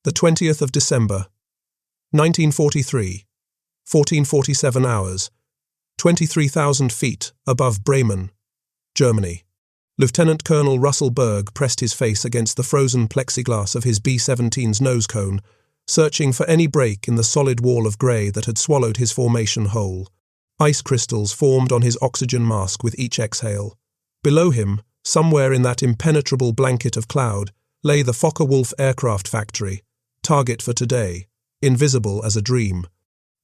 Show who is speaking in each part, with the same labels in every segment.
Speaker 1: The 20th of December, 1943, 1447 hours, 23,000 feet above Bremen, Germany. Lieutenant Colonel Russell Berg pressed his face against the frozen plexiglass of his B-17's nose cone, searching for any break in the solid wall of grey that had swallowed his formation whole. Ice crystals formed on his oxygen mask with each exhale. Below him, somewhere in that impenetrable blanket of cloud, lay the Focke-Wulf aircraft factory, target for today, invisible as a dream.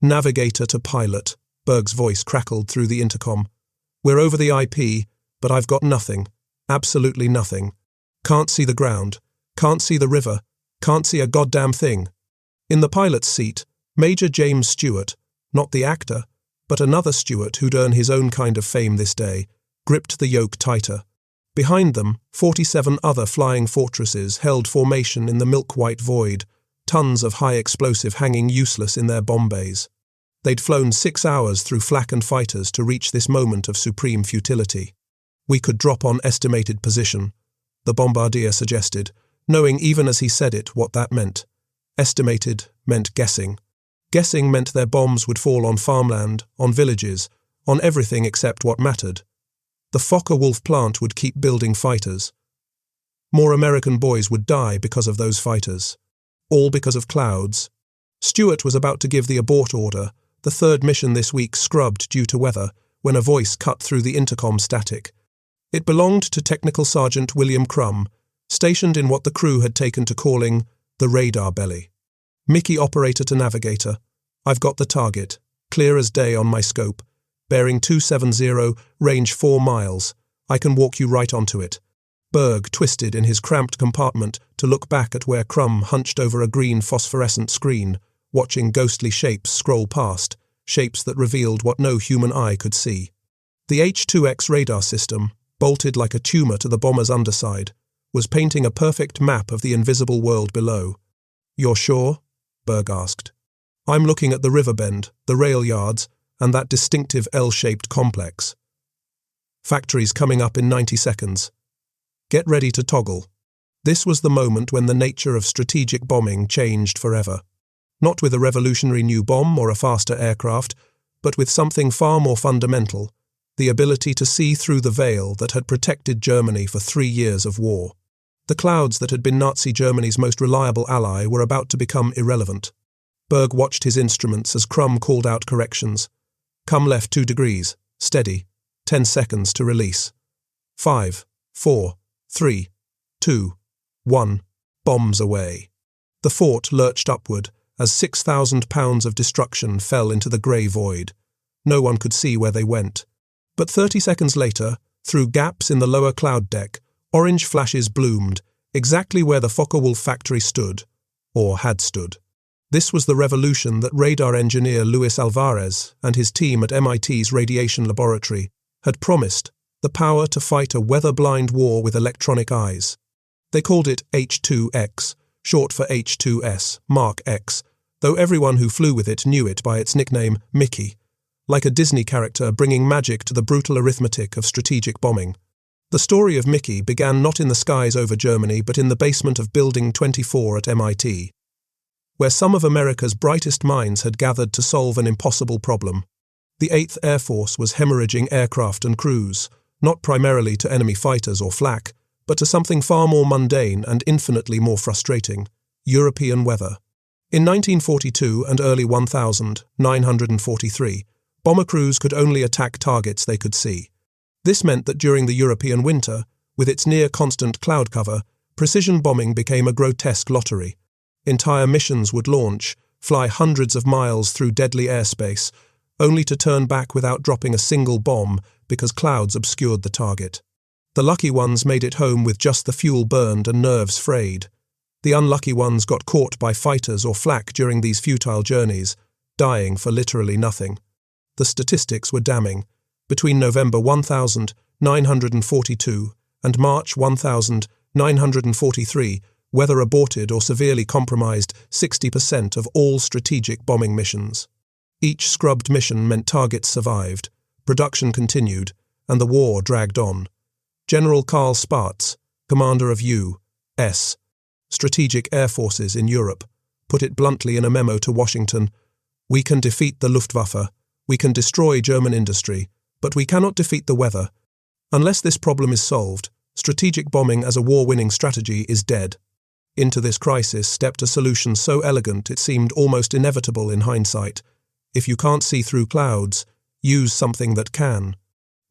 Speaker 1: Navigator to pilot, Berg's voice crackled through the intercom. We're over the IP, but I've got nothing. Absolutely nothing. Can't see the ground. Can't see the river. Can't see a goddamn thing. In the pilot's seat, Major James Stewart, not the actor, but another Stewart who'd earned his own kind of fame this day, gripped the yoke tighter. Behind them, 47 other flying fortresses held formation in the milk-white void, tons of high explosive hanging useless in their bomb bays. They'd flown 6 hours through flak and fighters to reach this moment of supreme futility. We could drop on estimated position, the bombardier suggested, knowing even as he said it what that meant. Estimated meant guessing. Guessing meant their bombs would fall on farmland, on villages, on everything except what mattered. The Focke-Wulf plant would keep building fighters. More American boys would die because of those fighters. All because of clouds. Stewart was about to give the abort order, the third mission this week scrubbed due to weather, when a voice cut through the intercom static. It belonged to Technical Sergeant William Crum, stationed in what the crew had taken to calling the radar belly. Mickey operator to navigator. I've got the target, clear as day on my scope. Bearing 270, range 4 miles. I can walk you right onto it. Berg twisted in his cramped compartment to look back at where Crum hunched over a green phosphorescent screen, watching ghostly shapes scroll past, shapes that revealed what no human eye could see. The H-2X radar system, bolted like a tumour to the bomber's underside, was painting a perfect map of the invisible world below. You're sure? Berg asked. I'm looking at the river bend, the rail yards, and that distinctive L-shaped complex. Factories coming up in 90 seconds. Get ready to toggle. This was the moment when the nature of strategic bombing changed forever. Not with a revolutionary new bomb or a faster aircraft, but with something far more fundamental, the ability to see through the veil that had protected Germany for 3 years of war. The clouds that had been Nazi Germany's most reliable ally were about to become irrelevant. Berg watched his instruments as Crum called out corrections. Come left 2 degrees, steady, 10 seconds to release. 5, 4, 3, 2, 1, bombs away. The fort lurched upward as 6,000 pounds of destruction fell into the grey void. No one could see where they went. But 30 seconds later, through gaps in the lower cloud deck, orange flashes bloomed, exactly where the Focke-Wulf factory stood, or had stood. This was the revolution that radar engineer Luis Alvarez and his team at MIT's radiation laboratory had promised, the power to fight a weather-blind war with electronic eyes. They called it H-2X, short for H-2S, Mark X, though everyone who flew with it knew it by its nickname Mickey, like a Disney character bringing magic to the brutal arithmetic of strategic bombing. The story of Mickey began not in the skies over Germany, but in the basement of Building 24 at MIT, where some of America's brightest minds had gathered to solve an impossible problem. The 8th Air Force was hemorrhaging aircraft and crews, not primarily to enemy fighters or flak, but to something far more mundane and infinitely more frustrating, European weather. In 1942 and early 1943, bomber crews could only attack targets they could see. This meant that during the European winter, with its near-constant cloud cover, precision bombing became a grotesque lottery. Entire missions would launch, fly hundreds of miles through deadly airspace, only to turn back without dropping a single bomb because clouds obscured the target. The lucky ones made it home with just the fuel burned and nerves frayed. The unlucky ones got caught by fighters or flak during these futile journeys, dying for literally nothing. The statistics were damning. Between November 1942 and March 1943, weather aborted or severely compromised 60% of all strategic bombing missions. Each scrubbed mission meant targets survived, production continued, and the war dragged on. General Karl Spaatz, commander of U.S. Strategic Air Forces in Europe, put it bluntly in a memo to Washington. We can defeat the Luftwaffe, we can destroy German industry, but we cannot defeat the weather. Unless this problem is solved, strategic bombing as a war-winning strategy is dead. Into this crisis stepped a solution so elegant it seemed almost inevitable in hindsight. If you can't see through clouds, use something that can.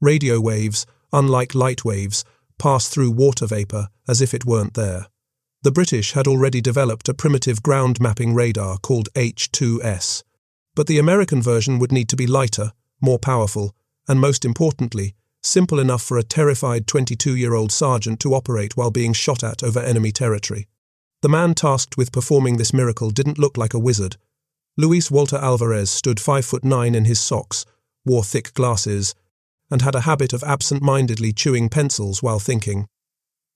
Speaker 1: Radio waves, unlike light waves, pass through water vapour as if it weren't there. The British had already developed a primitive ground-mapping radar called H2S, but the American version would need to be lighter, more powerful, and most importantly, simple enough for a terrified 22-year-old sergeant to operate while being shot at over enemy territory. The man tasked with performing this miracle didn't look like a wizard. Luis Walter Alvarez stood 5'9" in his socks, wore thick glasses, and had a habit of absent-mindedly chewing pencils while thinking.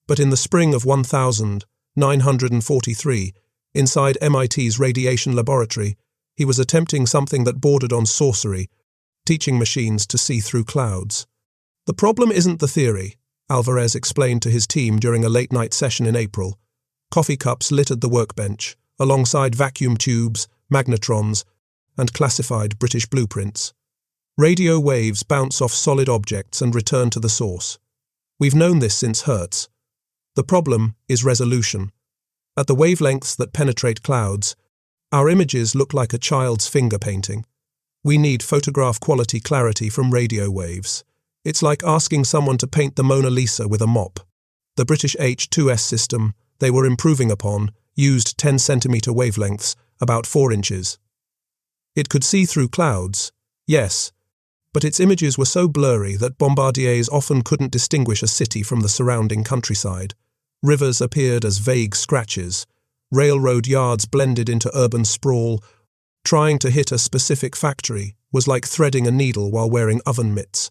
Speaker 1: But in the spring of 1943, inside MIT's radiation laboratory, he was attempting something that bordered on sorcery, teaching machines to see through clouds. The problem isn't the theory, Alvarez explained to his team during a late-night session in April. Coffee cups littered the workbench, alongside vacuum tubes, magnetrons, and classified British blueprints. Radio waves bounce off solid objects and return to the source. We've known this since Hertz. The problem is resolution. At the wavelengths that penetrate clouds, our images look like a child's finger painting. We need photograph-quality clarity from radio waves. It's like asking someone to paint the Mona Lisa with a mop. The British H2S system they were improving upon used 10-centimetre wavelengths, about 4 inches. It could see through clouds, yes, but its images were so blurry that bombardiers often couldn't distinguish a city from the surrounding countryside. Rivers appeared as vague scratches. Railroad yards blended into urban sprawl. Trying to hit a specific factory was like threading a needle while wearing oven mitts.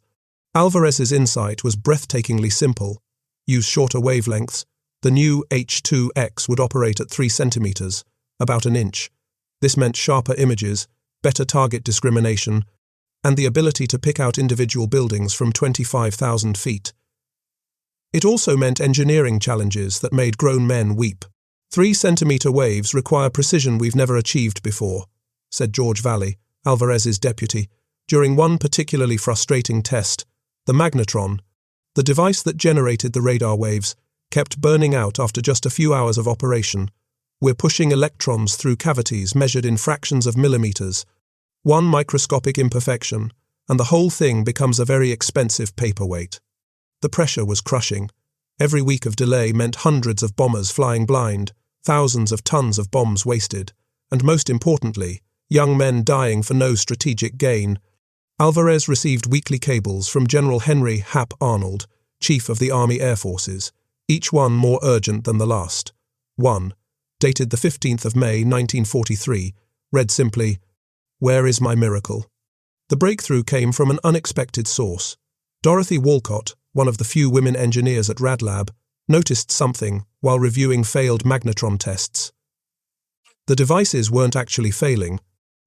Speaker 1: Alvarez's insight was breathtakingly simple. Use shorter wavelengths. The new H2X would operate at 3 centimetres, about an inch. This meant sharper images, better target discrimination, and the ability to pick out individual buildings from 25,000 feet. It also meant engineering challenges that made grown men weep. 3-centimetre waves require precision we've never achieved before, said George Valley, Alvarez's deputy, during one particularly frustrating test. The magnetron, the device that generated the radar waves, kept burning out after just a few hours of operation. We're pushing electrons through cavities measured in fractions of millimeters. One microscopic imperfection, and the whole thing becomes a very expensive paperweight. The pressure was crushing. Every week of delay meant hundreds of bombers flying blind, thousands of tons of bombs wasted, and most importantly, young men dying for no strategic gain. Alvarez received weekly cables from General Henry Hap Arnold, Chief of the Army Air Forces, each one more urgent than the last. One, dated the 15th of May 1943, read simply, "Where is my miracle?" The breakthrough came from an unexpected source. Dorothy Walcott, one of the few women engineers at RadLab, noticed something while reviewing failed magnetron tests. The devices weren't actually failing.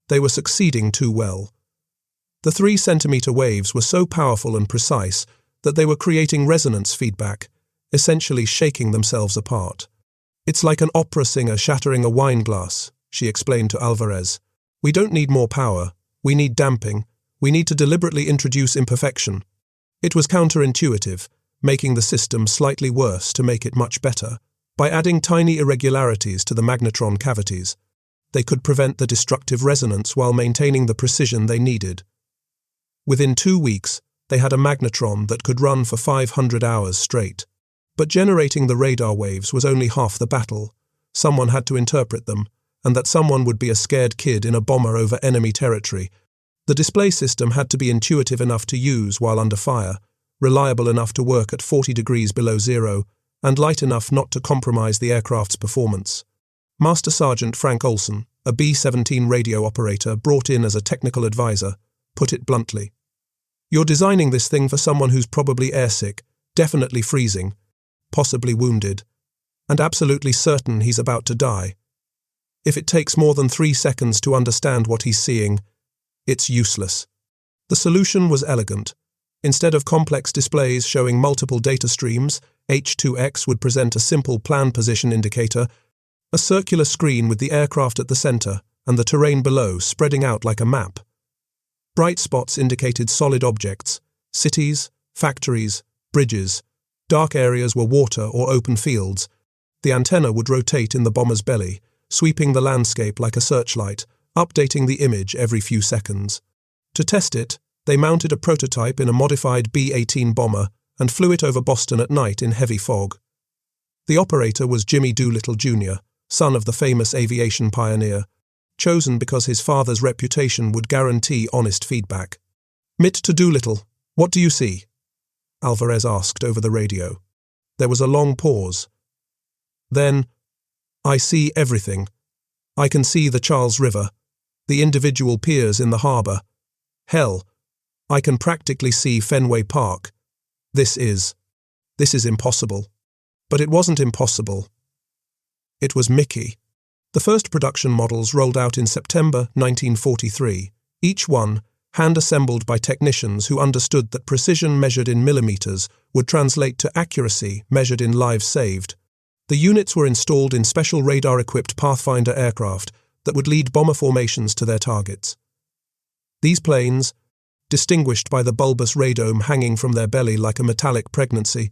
Speaker 1: They were succeeding too well. The 3-centimetre waves were so powerful and precise that they were creating resonance feedback, essentially shaking themselves apart. "It's like an opera singer shattering a wine glass," she explained to Alvarez. "We don't need more power. We need damping. We need to deliberately introduce imperfection." It was counterintuitive, making the system slightly worse to make it much better. By adding tiny irregularities to the magnetron cavities, they could prevent the destructive resonance while maintaining the precision they needed. Within 2 weeks, they had a magnetron that could run for 500 hours straight. But generating the radar waves was only half the battle. Someone had to interpret them, and that someone would be a scared kid in a bomber over enemy territory. The display system had to be intuitive enough to use while under fire, reliable enough to work at 40 degrees below zero, and light enough not to compromise the aircraft's performance. Master Sergeant Frank Olson, a B-17 radio operator brought in as a technical advisor, put it bluntly. "You're designing this thing for someone who's probably airsick, definitely freezing, possibly wounded, and absolutely certain he's about to die. If it takes more than 3 seconds to understand what he's seeing, it's useless." The solution was elegant. Instead of complex displays showing multiple data streams, H2X would present a simple plan position indicator A circular screen with the aircraft at the center and the terrain below spreading out like a map. Bright spots indicated solid objects, cities, factories, bridges. Dark areas were water or open fields. The antenna would rotate in the bomber's belly, sweeping the landscape like a searchlight, updating the image every few seconds. To test it, they mounted a prototype in a modified B-18 bomber and flew it over Boston at night in heavy fog. The operator was Jimmy Doolittle Jr., son of the famous aviation pioneer, chosen because his father's reputation would guarantee honest feedback. "Mit to Doolittle, what do you see?" Alvarez asked over the radio. There was a long pause. Then, "I see everything. I can see the Charles River, the individual piers in the harbour. Hell, I can practically see Fenway Park. This is impossible." But it wasn't impossible. It was Mickey. The first production models rolled out in September 1943, each one hand-assembled by technicians who understood that precision measured in millimeters would translate to accuracy measured in lives saved. The units were installed in special radar-equipped Pathfinder aircraft that would lead bomber formations to their targets. These planes, distinguished by the bulbous radome hanging from their belly like a metallic pregnancy,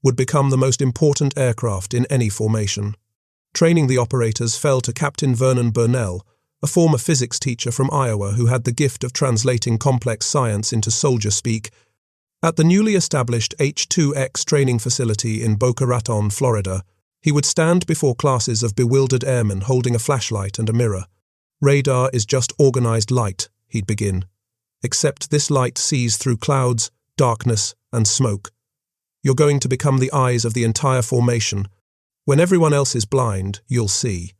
Speaker 1: would become the most important aircraft in any formation. Training the operators fell to Captain Vernon Burnell, a former physics teacher from Iowa who had the gift of translating complex science into soldier speak. At the newly established H-2X training facility in Boca Raton, Florida, he would stand before classes of bewildered airmen holding a flashlight and a mirror. "Radar is just organized light," he'd begin. "Except this light sees through clouds, darkness, and smoke. You're going to become the eyes of the entire formation. When everyone else is blind, you'll see.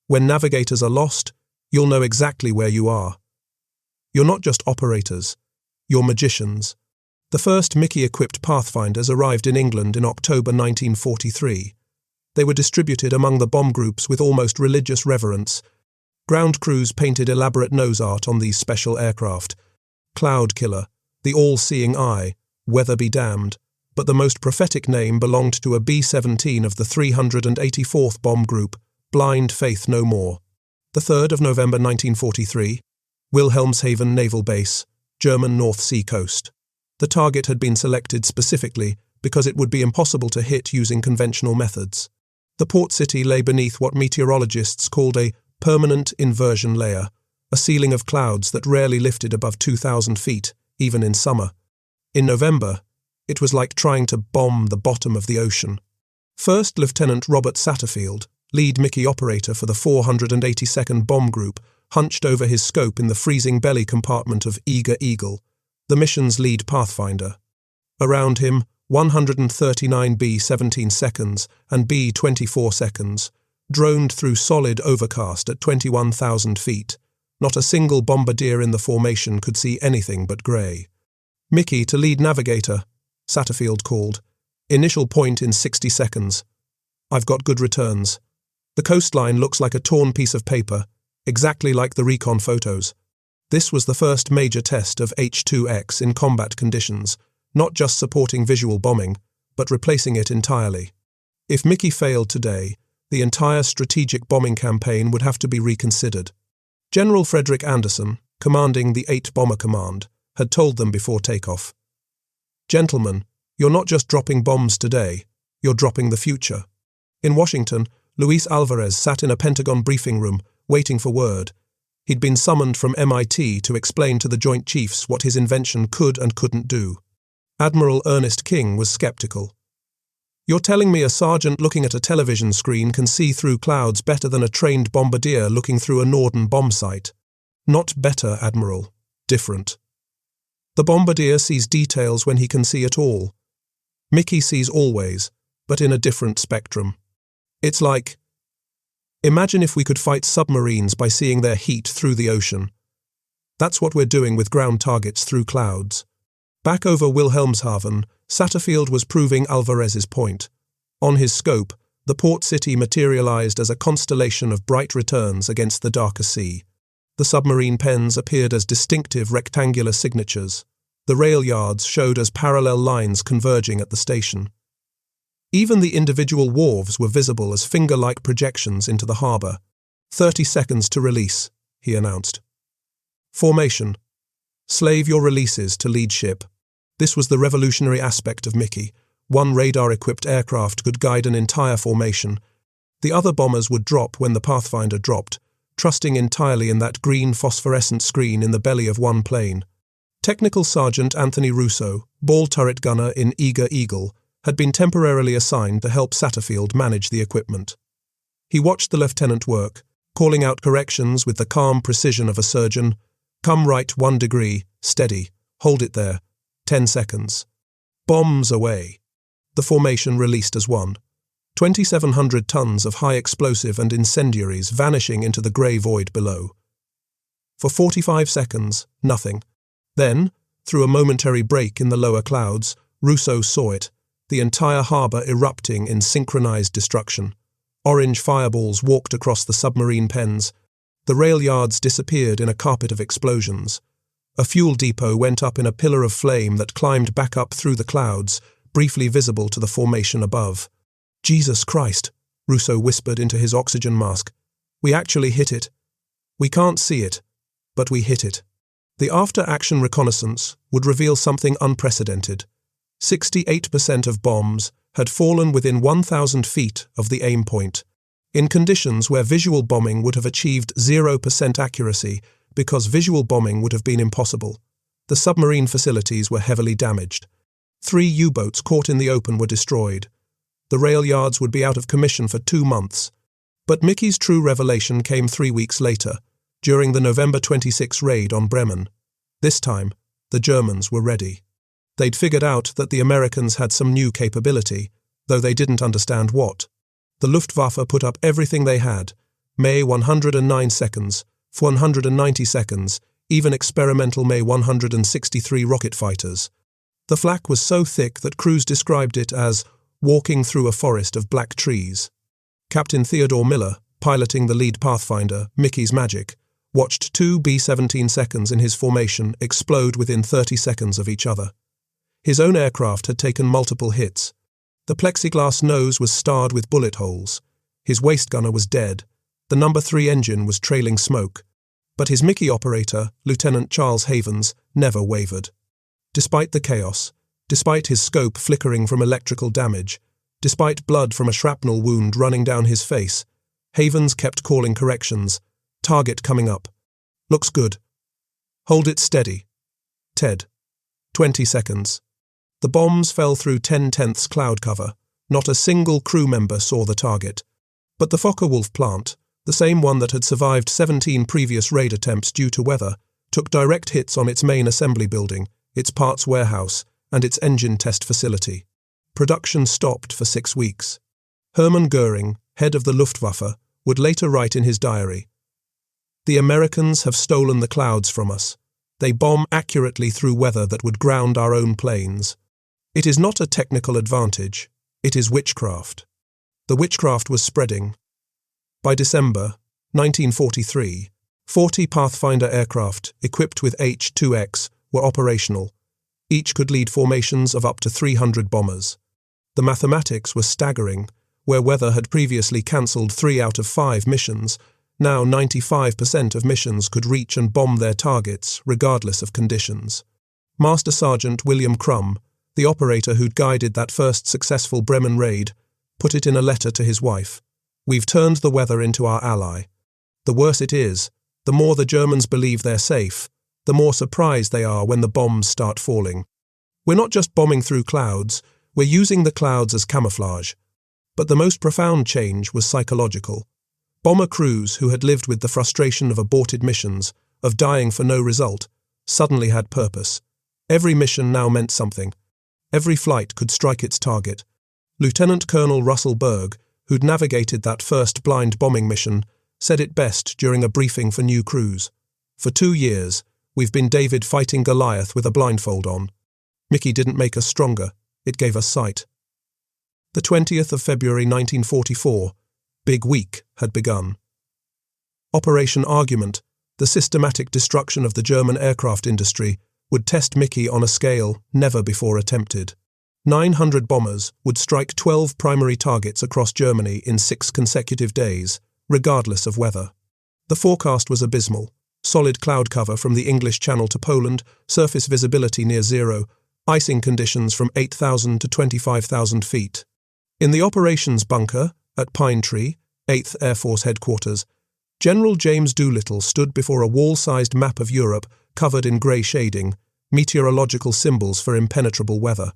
Speaker 1: When navigators are lost, you'll know exactly where you are. You're not just operators, you're magicians." The first Mickey-equipped Pathfinders arrived in England in October 1943. They were distributed among the bomb groups with almost religious reverence. Ground crews painted elaborate nose art on these special aircraft. Cloud Killer, the all-seeing eye, weather be damned. But the most prophetic name belonged to a B-17 of the 384th Bomb Group, Blind Faith No More. The 3rd of November 1943, Wilhelmshaven Naval Base, German North Sea coast. The target had been selected specifically because it would be impossible to hit using conventional methods. The port city lay beneath what meteorologists called a permanent inversion layer, a ceiling of clouds that rarely lifted above 2,000 feet, even in summer. In November, it was like trying to bomb the bottom of the ocean. First Lieutenant Robert Satterfield, lead Mickey operator for the 482nd Bomb Group, hunched over his scope in the freezing belly compartment of Eager Eagle, the mission's lead Pathfinder. Around him, 139 B-17 seconds and B-24 seconds droned through solid overcast at 21,000 feet. Not a single bombardier in the formation could see anything but grey. "Mickey to lead navigator," Satterfield called. "Initial point in 60 seconds. I've got good returns. The coastline looks like a torn piece of paper, exactly like the recon photos." This was the first major test of H-2X in combat conditions, not just supporting visual bombing, but replacing it entirely. If Mickey failed today, the entire strategic bombing campaign would have to be reconsidered. General Frederick Anderson, commanding the 8 Bomber Command, had told them before takeoff, "Gentlemen, you're not just dropping bombs today, you're dropping the future." In Washington, Luis Alvarez sat in a Pentagon briefing room, waiting for word. He'd been summoned from MIT to explain to the Joint Chiefs what his invention could and couldn't do. Admiral Ernest King was skeptical. "You're telling me a sergeant looking at a television screen can see through clouds better than a trained bombardier looking through a Norden bomb sight?" "Not better, Admiral. Different. The bombardier sees details when he can see at all. Mickey sees always, but in a different spectrum. It's like, imagine if we could fight submarines by seeing their heat through the ocean. That's what we're doing with ground targets through clouds." Back over Wilhelmshaven, Satterfield was proving Alvarez's point. On his scope, the port city materialized as a constellation of bright returns against the darker sea. The submarine pens appeared as distinctive rectangular signatures. The rail yards showed as parallel lines converging at the station. Even the individual wharves were visible as finger-like projections into the harbour. 30 seconds to release, he announced. Formation. Slave your releases to lead ship. This was the revolutionary aspect of Mickey. One radar-equipped aircraft could guide an entire formation. The other bombers would drop when the Pathfinder dropped, trusting entirely in that green phosphorescent screen in the belly of one plane. Technical Sergeant Anthony Russo, ball turret gunner in Eager Eagle, had been temporarily assigned to help Satterfield manage the equipment. He watched the lieutenant work, calling out corrections with the calm precision of a surgeon. Come right 1 degree, steady, hold it there, 10 seconds. Bombs away. The formation released as one. 2,700 tons of high explosive and incendiaries vanishing into the grey void below. For 45 seconds, nothing. Then, through a momentary break in the lower clouds, Russo saw it, the entire harbour erupting in synchronized destruction. Orange fireballs walked across the submarine pens. The rail yards disappeared in a carpet of explosions. A fuel depot went up in a pillar of flame that climbed back up through the clouds, briefly visible to the formation above. Jesus Christ, Russo whispered into his oxygen mask. We actually hit it. We can't see it, but we hit it. The after-action reconnaissance would reveal something unprecedented. 68% of bombs had fallen within 1,000 feet of the aim point, in conditions where visual bombing would have achieved 0% accuracy because visual bombing would have been impossible. The submarine facilities were heavily damaged. 3 U-boats caught in the open were destroyed. The rail yards would be out of commission for 2 months. But Mickey's true revelation came 3 weeks later, during the November 26 raid on Bremen. This time, the Germans were ready. They'd figured out that the Americans had some new capability, though they didn't understand what. The Luftwaffe put up everything they had, May 109 seconds, 190 seconds, even experimental May 163 rocket fighters. The flak was so thick that crews described it as walking through a forest of black trees. Captain Theodore Miller, piloting the lead Pathfinder, Mickey's Magic, watched 2 B-17 seconds in his formation explode within 30 seconds of each other. His own aircraft had taken multiple hits. The plexiglass nose was starred with bullet holes. His waist gunner was dead. The No. 3 engine was trailing smoke. But his Mickey operator, Lieutenant Charles Havens, never wavered. Despite the chaos, despite his scope flickering from electrical damage, despite blood from a shrapnel wound running down his face, Havens kept calling corrections. Target coming up. Looks good. Hold it steady. Ted. 20 seconds. The bombs fell through 10/10 cloud cover. Not a single crew member saw the target. But the Focke-Wulf plant, the same one that had survived 17 previous raid attempts due to weather, took direct hits on its main assembly building, its parts warehouse, and its engine test facility. Production stopped for 6 weeks. Hermann Goering, head of the Luftwaffe, would later write in his diary, "The Americans have stolen the clouds from us. They bomb accurately through weather that would ground our own planes. It is not a technical advantage, it is witchcraft." The witchcraft was spreading. By December 1943, 40 Pathfinder aircraft equipped with H-2X were operational. Each could lead formations of up to 300 bombers. The mathematics were staggering. Where weather had previously cancelled 3 out of 5 missions, now 95% of missions could reach and bomb their targets, regardless of conditions. Master Sergeant William Crum, the operator who'd guided that first successful Bremen raid, put it in a letter to his wife. "We've turned the weather into our ally. The worse it is, the more the Germans believe they're safe, the more surprised they are when the bombs start falling. We're not just bombing through clouds, we're using the clouds as camouflage." But the most profound change was psychological. Bomber crews who had lived with the frustration of aborted missions, of dying for no result, suddenly had purpose. Every mission now meant something. Every flight could strike its target. Lieutenant Colonel Russell Berg, who'd navigated that first blind bombing mission, said it best during a briefing for new crews. "For 2 years, we've been David fighting Goliath with a blindfold on. Mickey didn't make us stronger, it gave us sight." The 20th of February 1944, Big Week had begun. Operation Argument, the systematic destruction of the German aircraft industry, would test Mickey on a scale never before attempted. 900 bombers would strike 12 primary targets across Germany in 6 consecutive days, regardless of weather. The forecast was abysmal. Solid cloud cover from the English Channel to Poland, surface visibility near zero, icing conditions from 8,000 to 25,000 feet. In the operations bunker at Pine Tree, 8th Air Force Headquarters, General James Doolittle stood before a wall-sized map of Europe covered in grey shading, meteorological symbols for impenetrable weather.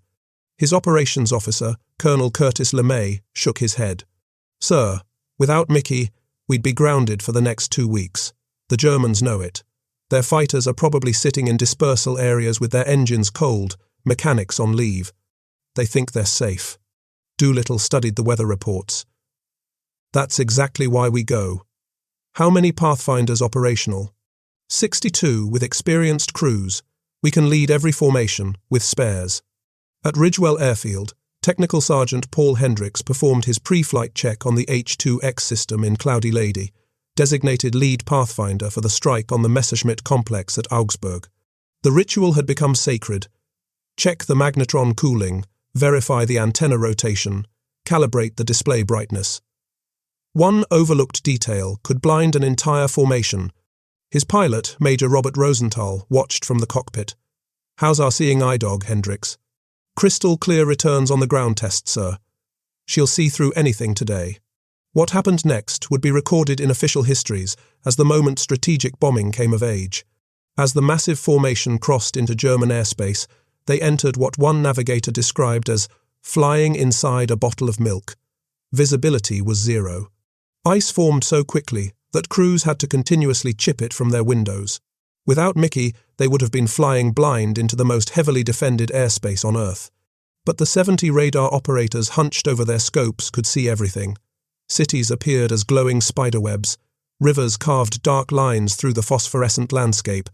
Speaker 1: His operations officer, Colonel Curtis LeMay, shook his head. "Sir, without Mickey, we'd be grounded for the next 2 weeks. The Germans know it. Their fighters are probably sitting in dispersal areas with their engines cold, mechanics on leave. They think they're safe." Doolittle studied the weather reports. "That's exactly why we go. How many Pathfinders operational?" 62 with experienced crews. We can lead every formation, with spares. At Ridgewell Airfield, Technical Sergeant Paul Hendricks performed his pre-flight check on the H-2X system in Cloudy Lady, designated lead pathfinder for the strike on the Messerschmitt complex at Augsburg. The ritual had become sacred. Check the magnetron cooling, verify the antenna rotation, calibrate the display brightness. One overlooked detail could blind an entire formation. His pilot, Major Robert Rosenthal, watched from the cockpit. "How's our seeing eye dog, Hendricks?" "Crystal clear returns on the ground test, sir. She'll see through anything today." What happened next would be recorded in official histories as the moment strategic bombing came of age. As the massive formation crossed into German airspace, they entered what one navigator described as flying inside a bottle of milk. Visibility was zero. Ice formed so quickly that crews had to continuously chip it from their windows. Without Mickey, they would have been flying blind into the most heavily defended airspace on Earth. But the 70 radar operators hunched over their scopes could see everything. Cities appeared as glowing spiderwebs. Rivers carved dark lines through the phosphorescent landscape.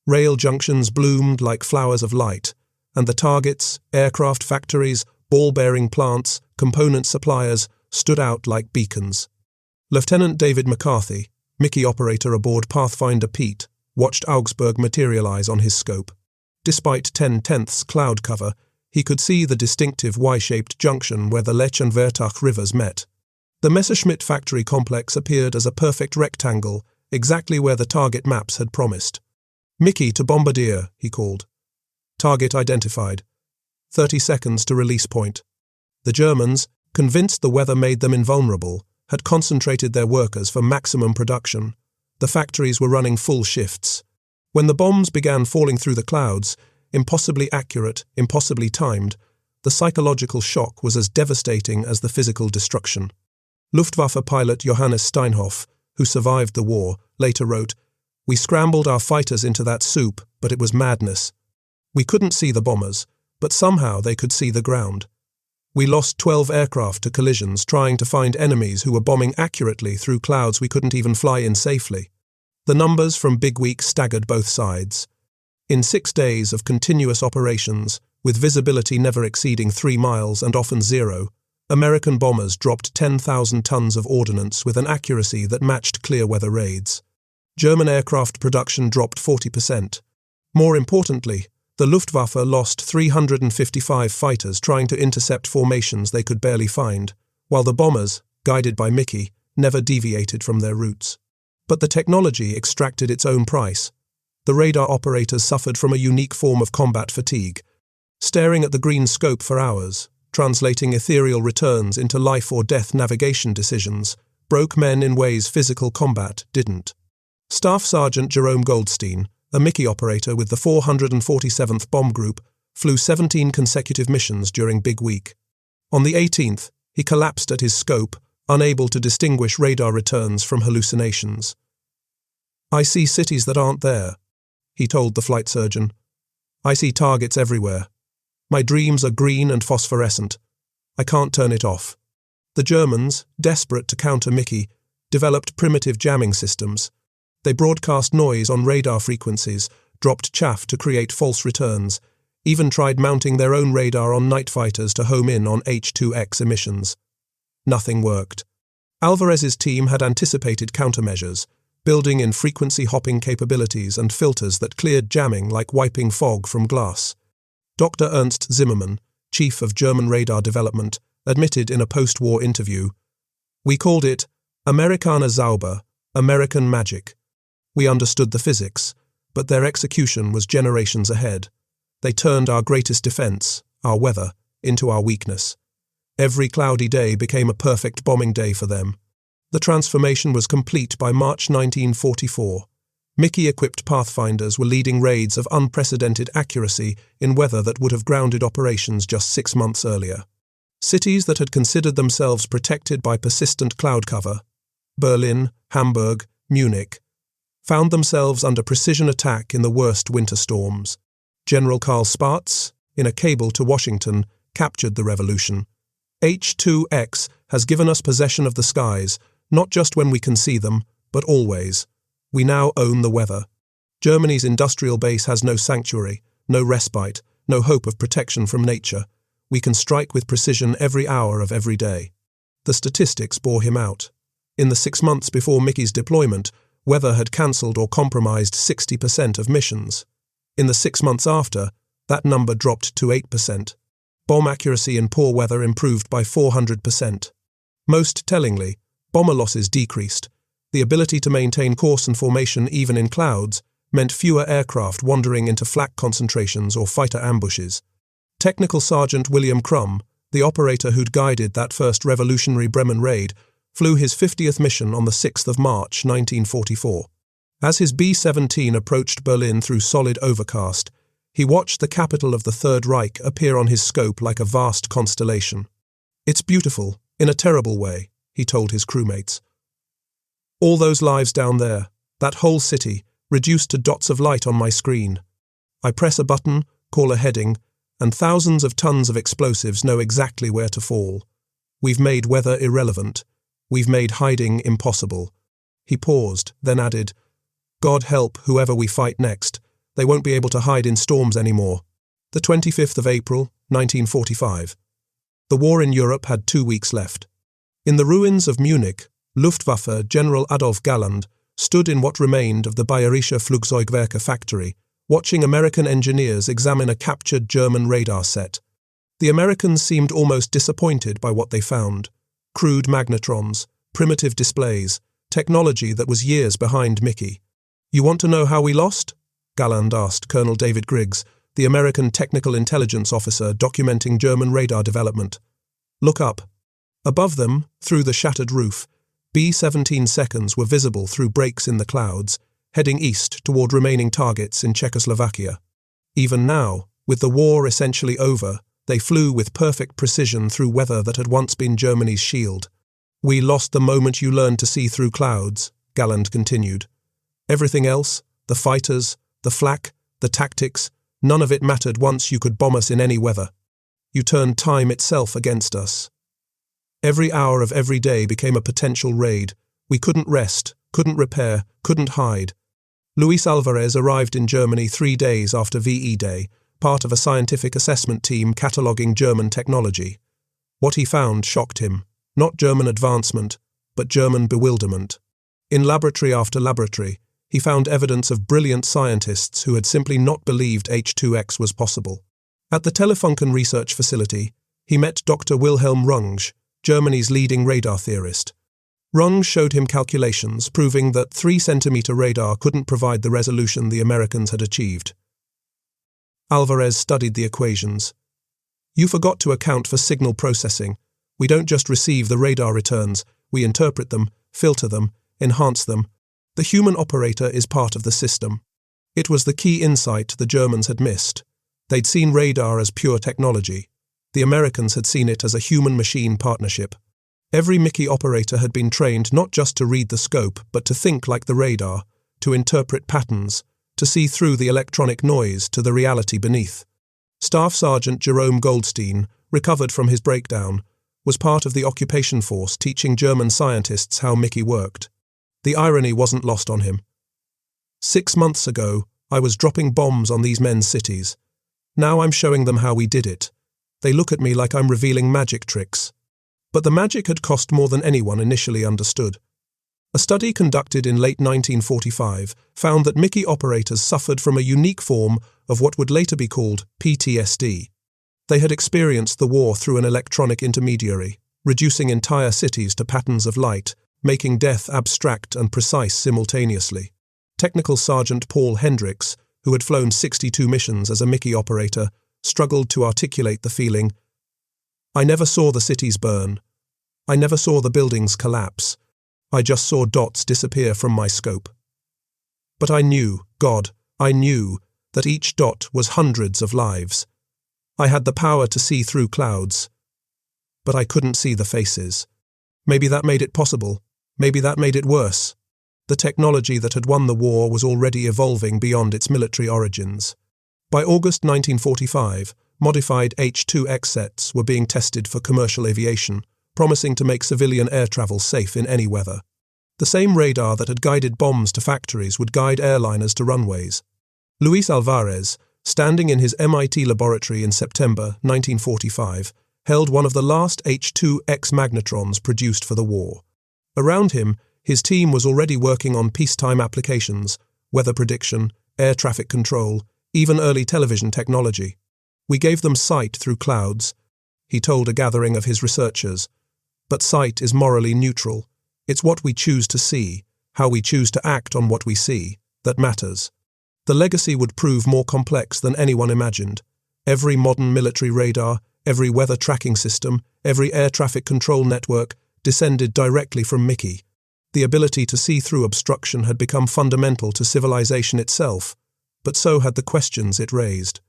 Speaker 1: Rail junctions bloomed like flowers of light. And the targets, aircraft factories, ball-bearing plants, component suppliers, stood out like beacons. Lieutenant David McCarthy, Mickey operator aboard Pathfinder Pete, watched Augsburg materialize on his scope. Despite 10/10ths cloud cover, he could see the distinctive Y-shaped junction where the Lech and Wertach rivers met. The Messerschmitt factory complex appeared as a perfect rectangle, exactly where the target maps had promised. "Mickey to bombardier," he called. Target identified. 30 seconds to release point. The Germans, convinced the weather made them invulnerable, had concentrated their workers for maximum production. The factories were running full shifts. When the bombs began falling through the clouds, impossibly accurate, impossibly timed, the psychological shock was as devastating as the physical destruction. Luftwaffe pilot Johannes Steinhoff, who survived the war, later wrote, "We scrambled our fighters into that soup, but it was madness. We couldn't see the bombers, but somehow they could see the ground. We lost 12 aircraft to collisions trying to find enemies who were bombing accurately through clouds we couldn't even fly in safely." The numbers from Big Week staggered both sides. In 6 days of continuous operations, with visibility never exceeding 3 miles and often zero, American bombers dropped 10,000 tons of ordnance with an accuracy that matched clear weather raids. German aircraft production dropped 40%. More importantly, the Luftwaffe lost 355 fighters trying to intercept formations they could barely find, while the bombers, guided by Mickey, never deviated from their routes. But the technology extracted its own price. The radar operators suffered from a unique form of combat fatigue. Staring at the green scope for hours, translating ethereal returns into life or death navigation decisions, broke men in ways physical combat didn't. Staff Sergeant Jerome Goldstein, a Mickey operator with the 447th Bomb Group, flew 17 consecutive missions during Big Week. On the 18th, he collapsed at his scope, unable to distinguish radar returns from hallucinations. "I see cities that aren't there," he told the flight surgeon. "I see targets everywhere. My dreams are green and phosphorescent. I can't turn it off." The Germans, desperate to counter Mickey, developed primitive jamming systems. They broadcast noise on radar frequencies, dropped chaff to create false returns, even tried mounting their own radar on night fighters to home in on H-2X emissions. Nothing worked. Alvarez's team had anticipated countermeasures, building in frequency hopping capabilities and filters that cleared jamming like wiping fog from glass. Dr. Ernst Zimmermann, chief of German radar development, admitted in a post-war interview, "We called it Amerikaner Zauber, American magic. We understood the physics, but their execution was generations ahead. They turned our greatest defense, our weather, into our weakness. Every cloudy day became a perfect bombing day for them." The transformation was complete by March 1944. Mickey-equipped Pathfinders were leading raids of unprecedented accuracy in weather that would have grounded operations just 6 months earlier. Cities that had considered themselves protected by persistent cloud cover, Berlin, Hamburg, Munich, found themselves under precision attack in the worst winter storms. General Karl Spaatz, in a cable to Washington, captured the revolution. H2X has given us possession of the skies, not just when we can see them, but always. We now own the weather. Germany's industrial base has no sanctuary, no respite, no hope of protection from nature. We can strike with precision every hour of every day. The statistics bore him out. In the 6 months before Mickey's deployment, weather had cancelled or compromised 60% of missions. In the 6 months after, that number dropped to 8%. Bomb accuracy in poor weather improved by 400%. Most tellingly, bomber losses decreased. The ability to maintain course and formation even in clouds meant fewer aircraft wandering into flak concentrations or fighter ambushes. Technical Sergeant William Crum, the operator who'd guided that first revolutionary Bremen raid, flew his 50th mission on the 6th of March 1944. As his B-17 approached Berlin through solid overcast, he watched the capital of the Third Reich appear on his scope like a vast constellation. "It's beautiful, in a terrible way," he told his crewmates. "All those lives down there, that whole city, reduced to dots of light on my screen. I press a button, call a heading, and thousands of tons of explosives know exactly where to fall. We've made weather irrelevant. We've made hiding impossible." He paused, then added, "God help whoever we fight next. They won't be able to hide in storms anymore." The 25th of April, 1945. The war in Europe had 2 weeks left. In the ruins of Munich, Luftwaffe General Adolf Galland stood in what remained of the Bayerische Flugzeugwerke factory, watching American engineers examine a captured German radar set. The Americans seemed almost disappointed by what they found. Crude magnetrons, primitive displays, technology that was years behind Mickey. "You want to know how we lost?" Galland asked Colonel David Griggs, the American technical intelligence officer documenting German radar development. "Look up." Above them, through the shattered roof, B-17 seconds were visible through breaks in the clouds, heading east toward remaining targets in Czechoslovakia. Even now, with the war essentially over, they flew with perfect precision through weather that had once been Germany's shield. "We lost the moment you learned to see through clouds," Galland continued. "Everything else, the fighters, the flak, the tactics, none of it mattered once you could bomb us in any weather. You turned time itself against us. Every hour of every day became a potential raid. We couldn't rest, couldn't repair, couldn't hide." Luis Alvarez arrived in Germany 3 days after VE Day, part of a scientific assessment team cataloguing German technology. What he found shocked him. Not German advancement, but German bewilderment. In laboratory after laboratory, he found evidence of brilliant scientists who had simply not believed H2X was possible. At the Telefunken research facility, he met Dr. Wilhelm Runge, Germany's leading radar theorist. Runge showed him calculations proving that 3-centimeter radar couldn't provide the resolution the Americans had achieved. Alvarez studied the equations. "You forgot to account for signal processing. We don't just receive the radar returns, we interpret them, filter them, enhance them. The human operator is part of the system." It was the key insight the Germans had missed. They'd seen radar as pure technology. The Americans had seen it as a human-machine partnership. Every Mickey operator had been trained not just to read the scope, but to think like the radar, to interpret patterns, to see through the electronic noise to the reality beneath. Staff Sergeant Jerome Goldstein, recovered from his breakdown, was part of the occupation force teaching German scientists how Mickey worked. The irony wasn't lost on him. 6 months ago, I was dropping bombs on these men's cities. Now I'm showing them how we did it. They look at me like I'm revealing magic tricks. But the magic had cost more than anyone initially understood. A study conducted in late 1945 found that Mickey operators suffered from a unique form of what would later be called PTSD. They had experienced the war through an electronic intermediary, reducing entire cities to patterns of light, making death abstract and precise simultaneously. Technical Sergeant Paul Hendricks, who had flown 62 missions as a Mickey operator, struggled to articulate the feeling, "I never saw the cities burn. I never saw the buildings collapse. I just saw dots disappear from my scope. But I knew, God, I knew, that each dot was hundreds of lives. I had the power to see through clouds, but I couldn't see the faces. Maybe that made it possible. Maybe that made it worse. The technology that had won the war was already evolving beyond its military origins. By August 1945, modified H-2X sets were being tested for commercial aviation, promising to make civilian air travel safe in any weather. The same radar that had guided bombs to factories would guide airliners to runways. Luis Alvarez, standing in his MIT laboratory in September 1945, held one of the last H-2X magnetrons produced for the war. Around him, his team was already working on peacetime applications, weather prediction, air traffic control, even early television technology. "We gave them sight through clouds," he told a gathering of his researchers. "But sight is morally neutral. It's what we choose to see, how we choose to act on what we see, that matters." The legacy would prove more complex than anyone imagined. Every modern military radar, every weather tracking system, every air traffic control network descended directly from Mickey. The ability to see through obstruction had become fundamental to civilization itself, but so had the questions it raised.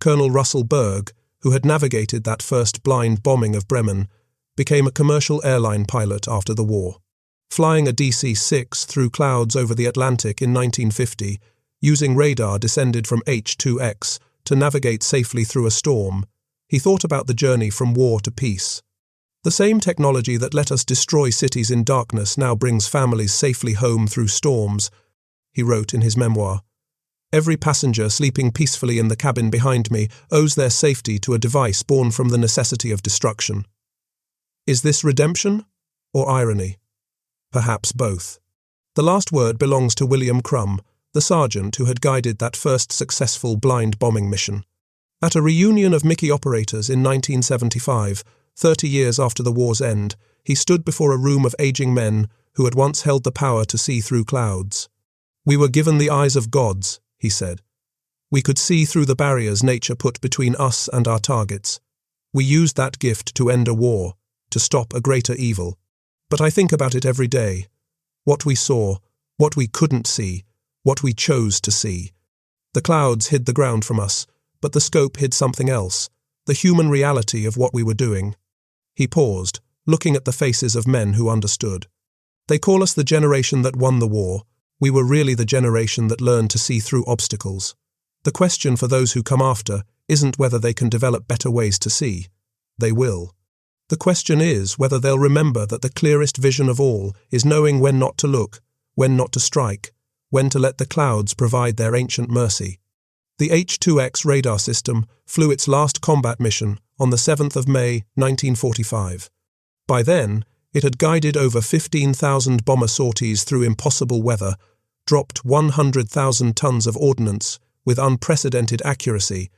Speaker 1: Colonel Russell Berg, who had navigated that first blind bombing of Bremen, became a commercial airline pilot after the war. Flying a DC-6 through clouds over the Atlantic in 1950, using radar descended from H-2X to navigate safely through a storm, he thought about the journey from war to peace. "The same technology that let us destroy cities in darkness now brings families safely home through storms," he wrote in his memoir. "Every passenger sleeping peacefully in the cabin behind me owes their safety to a device born from the necessity of destruction." Is this redemption or irony? Perhaps both. The last word belongs to William Crum, the sergeant who had guided that first successful blind bombing mission. At a reunion of Mickey operators in 1975, 30 years after the war's end, he stood before a room of aging men who had once held the power to see through clouds. "We were given the eyes of gods," he said. "We could see through the barriers nature put between us and our targets. We used that gift to end a war, to stop a greater evil. But I think about it every day. What we saw, what we couldn't see, what we chose to see. The clouds hid the ground from us, but the scope hid something else, the human reality of what we were doing." He paused, looking at the faces of men who understood. "They call us the generation that won the war. We were really the generation that learned to see through obstacles. The question for those who come after isn't whether they can develop better ways to see. They will. The question is whether they'll remember that the clearest vision of all is knowing when not to look, when not to strike, when to let the clouds provide their ancient mercy." The H-2X radar system flew its last combat mission on the 7th of May 1945. By then, it had guided over 15,000 bomber sorties through impossible weather, dropped 100,000 tons of ordnance with unprecedented accuracy,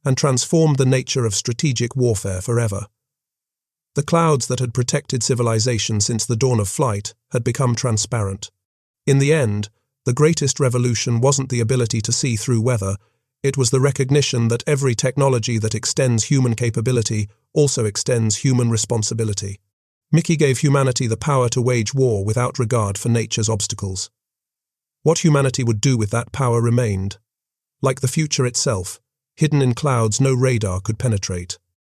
Speaker 1: and transformed the nature of strategic warfare forever. The clouds that had protected civilization since the dawn of flight had become transparent. In the end, the greatest revolution wasn't the ability to see through weather, it was the recognition that every technology that extends human capability also extends human responsibility. Mickey gave humanity the power to wage war without regard for nature's obstacles. What humanity would do with that power remained. Like the future itself, hidden in clouds no radar could penetrate.